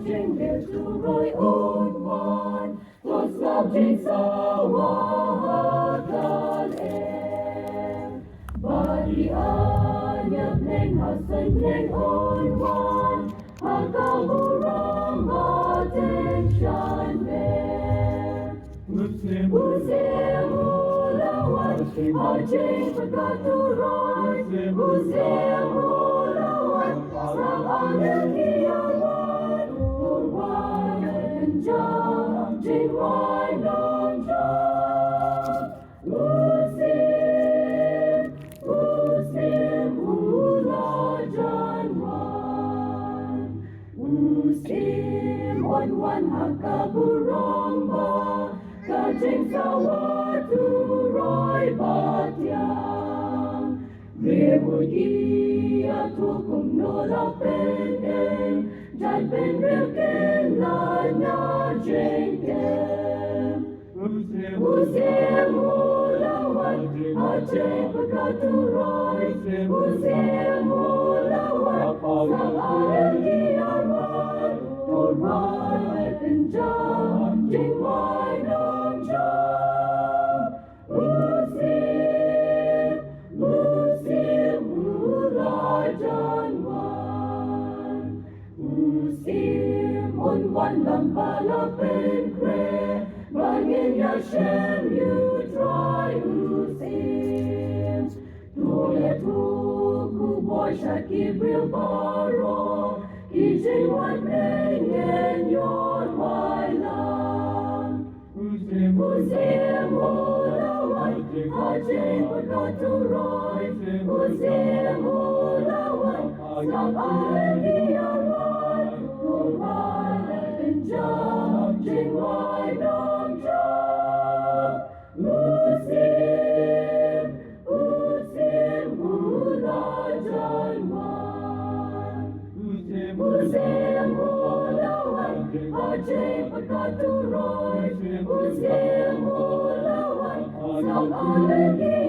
jingle to Roy old one, was loving sawakal Body anya pleng hasan pleng old one, hakaburang attention bear. Musim ulawan, hajing pagkaturoy, musim ulawan, sang anagiyawan, turwayan jam, jinway long jam. Musim ulajan musim on hakaburong ba, kajing sawaturoy batyang. Remugi at hukum nola pendeng, jan penrilken la na jengkem. Musim ulawan, hajing pagkaturoy, musim ulawan, sang anagiyawan, turway penjam, jinway ng jam. Musim ulajan musim unwan lampalapen kre, bangin Yashem you try usim. Tuletu kuboy shakibril baro, ijinwan mengen yon wailang. Musim ulawan, hajing pagkaturoy, musim ulawan, sang anagiyawan, turway penjam, jinway ng jam. Musim ulajan musim ulawan, hajing pagkaturoy, musim ulawan, sang anagiyawan,